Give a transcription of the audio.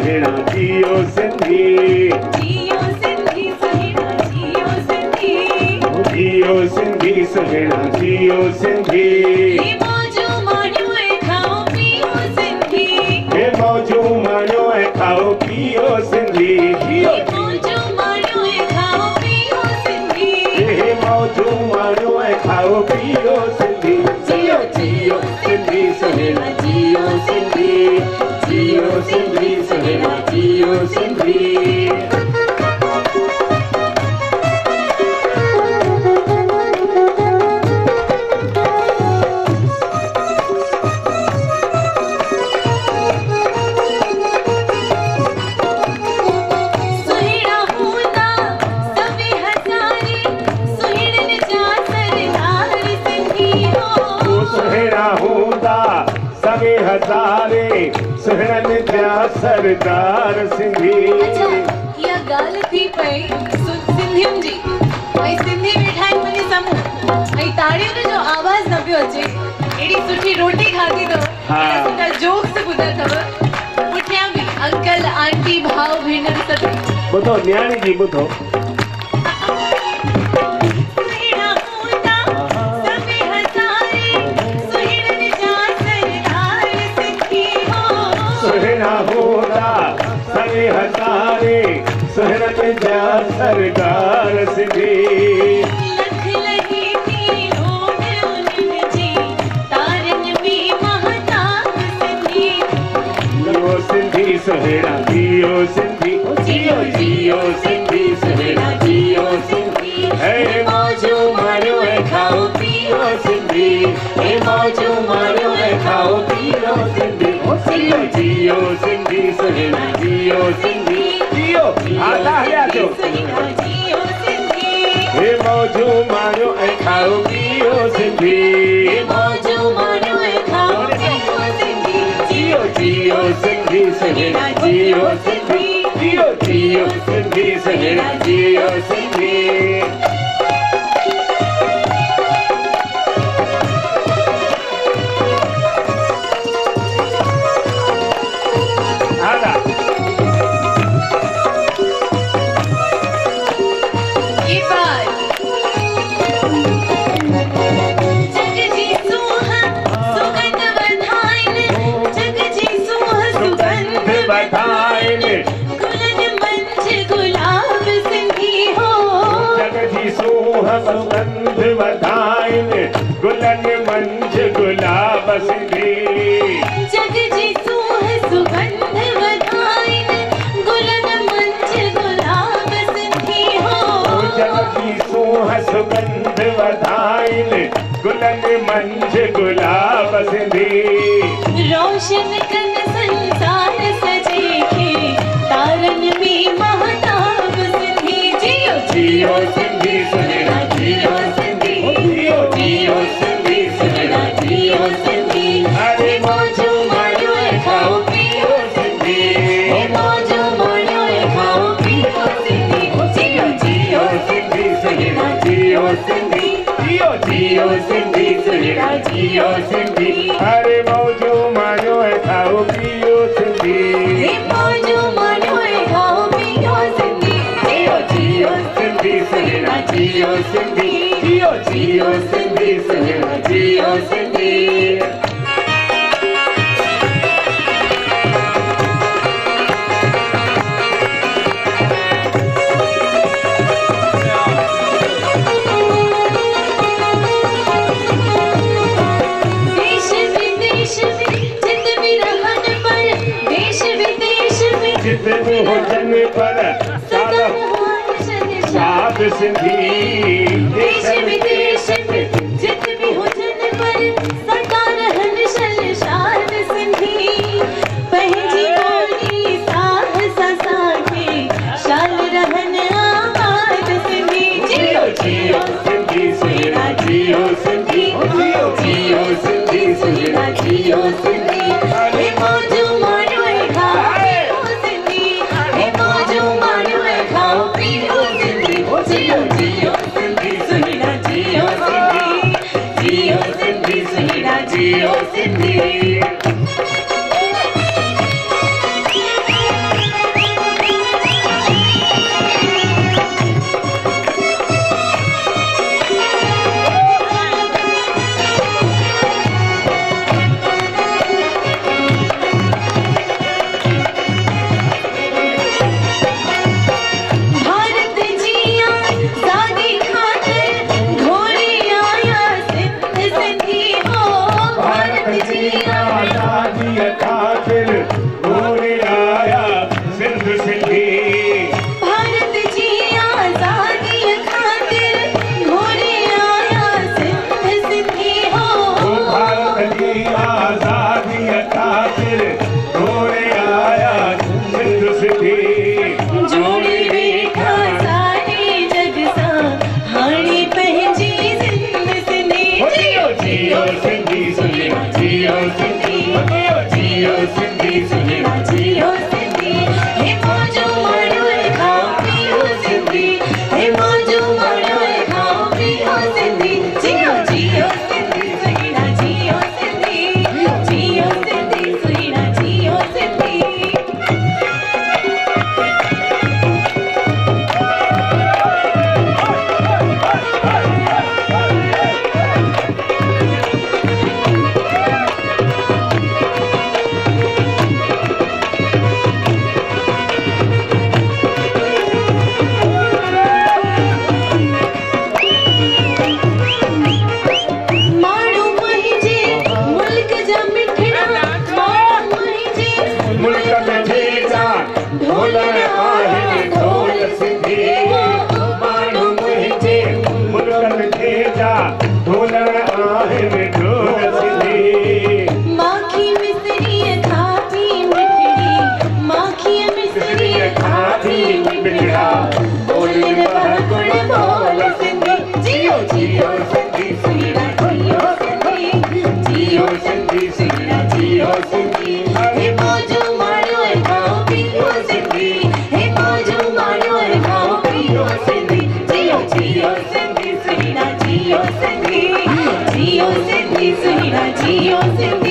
सुहिणा जियो सिंधी। जियो सिंधी सुहिणा जियो सिंधी। जियो सिंधी सुहिणा जियो सिंधी। हे मौजू माणियो ऐं खाओ पियो सिंधी। हे मौजू माणियो ऐं खाओ पियो सिंधी। जियो मौजू माणियो ऐं खाओ पियो सिंधी। हे मौजू माणियो ऐं खाओ पियो सिंधी। जियो जियो सिंधी सुहिणा जियो सिंधी। जियो सिंधी सुहिणा जियो सिंधी। सुहिणा हूंदा सभई हज़ारे सुहिणनि जा सरदार सिंधी हो। सुहिणा हूंदा सभई हज़ारे सुहिणनि जा सरदार सिंधी। अच्छा इहा ॻाल्हि थी पई सिंधियुनि जी ऐं सिंधी वेठा आहिनि मुंहिंजे साम्हूं ऐं ताड़ियुनि जो आवाज़ न पियो अचे। एॾी सुठी रोटी खाधी अथव, एॾा सुठा जोक्स ॿुधा अथव, पुठियां बि अंकल आंटी भाउ भेनर सभु। ॿुधो न्याणी जी ॿुधो। सुहिणा हूंदा सभई हज़ारे सुहिणनि जा सरदार सिंधी हो। सुहिणा हूंदा सभई हज़ारे सुहिणनि जा सरदार सिंधी। लख लही थी लोड उन्हनि जी तारनि बि महताब सिंधी। जियो सिंधी सुहिणा जियो सिंधी। जियो जियो सिंधी सुहिणा जियो सिंधी। हे मौजू माणियो ऐं खाओ पियो सिंधी। हे मौजू माणियो ऐं खाओ पियो सिंधी। जियो जियो सिंधी सुहिणा जियो सिंधी। जियो आला हलिया थियो। सुहिणा जियो सिंधी। हे मौजू माणियो ऐं खाओ पियो सिंधी। हे मौजू माणियो ऐं खाओ पियो सिंधी। जियो जियो सिंधी सुहिणा जियो सिंधी। जियो जियो सिंधी सुहिणा जियो सिंधी। आला ये बात जग जी सूह सुगंध वधाइनि। जग जी सूह सुगंध बधाइनि। गुलनि मंझ गुलाब सिंधी हो। जग जी सूह सुगंध वधाइनि। गुलनि मंझ गुलाब सिंधी। जग जी सूह सुगंध वधाइनि। गुलनि मंझ गुलाब सिंधी हो। जग जी सूह सुगंध वधाइनि। गुलनि मंझ गुलाब सिंधी। रोशन कन संसार सजे खे तारनि में महताब सिंधी। जियो जियो सिंधी सुहिणा जियो सिंधी। जियो जियो सिंधी सुहिणा जियो सिंधी। अरे मौजू माणियो ऐं खाओ पियो सिंधी। हे मौजू माणियो ऐं खाओ पियो सिंधी। जियो जियो सिंधी सुहिणा जियो सिंधी। जियो जियो सिंधी सुहिणा जियो सिंधी। अरे मौजू माणियो ऐं खाओ पियो सिंधी। हे मौजू माणियो ऐं खाओ पियो सिंधी। जियो जियो सिंधी सुहिणा जियो सिंधी। जियो जियो सिंधी सुहिणा जियो सिंधी। देश विदेश में जित भी रहन पर देश विदेश में जित भी हुजनि पर सदा महान शहंशाह। साध सिंधी। देश विदेश में जित भी हुजन पर सदा रहन शहंशाह सिंधी। पंहिंजी ॿोली साहस सां खे शान रहन आबाद सिंधी। जियो जियो सिंधी सुहिणा जियो सिंधी। जियो जियो सिंधी सुहिणा जियो सिंधी। हे मौजू माणियो ऐं खाओ पियो सिंधी। हे मौजू माणियो ऐं खाओ पियो सिंधी। जियो जियो सिंधी सुहिणा जियो सिंधी। जियो सिंधी सुहिणा खातिर घोड़े आया सिंध सिंधी। भारत जी आजादी खातिर घोड़े आया सिंध सिंधी हो। भारत जी आजादी खातिर घोड़े आया सिंध सिंधी। जोड़ी वेठा सारे जग सां हाणे पंहिंजी सिंध सिंधी। जियो जियो सिंधी सुहिणा जियो सिंधी। जियो सिंधी सुहिणा जियो सिंधी। हे मौजू माणो खाओ पियो सिंधी। हे मौजू माणो खाओ पियो सिंधी। जियो जियो सिंधी सुहिणा जियो सिंधी। जियो सिंधी सुहिणा जियो सिंधी। माण्हू मुंहिंजे मुल्क जा मिठड़ा। माण्हू मुंहिंजे मुल्क में भेजा ढोलण आहिनि ढोल सिंधी। माण्हू मुंहिंजे मुल्क में भेजा ढोलण आहिनि ढोल सिंधी। माखी मिसरी खाती मिठड़ी। माखी मिसरी खाती मिठड़ा। बोलन बहुगुण बोल सिंधी। जियो जियो सिंधी सुहिणा जियो सिंधी। जियो सिंधी सुहिणा जियो सिंधी। हे मौजू माणो खाओ पियो सिंधी। हे मौजू माणो खाओ पियो सिंधी। जियो जियो सिंधी सुहिणा जियो सिंधी। जियो सिंधी सुहिणा जियो सिंधी।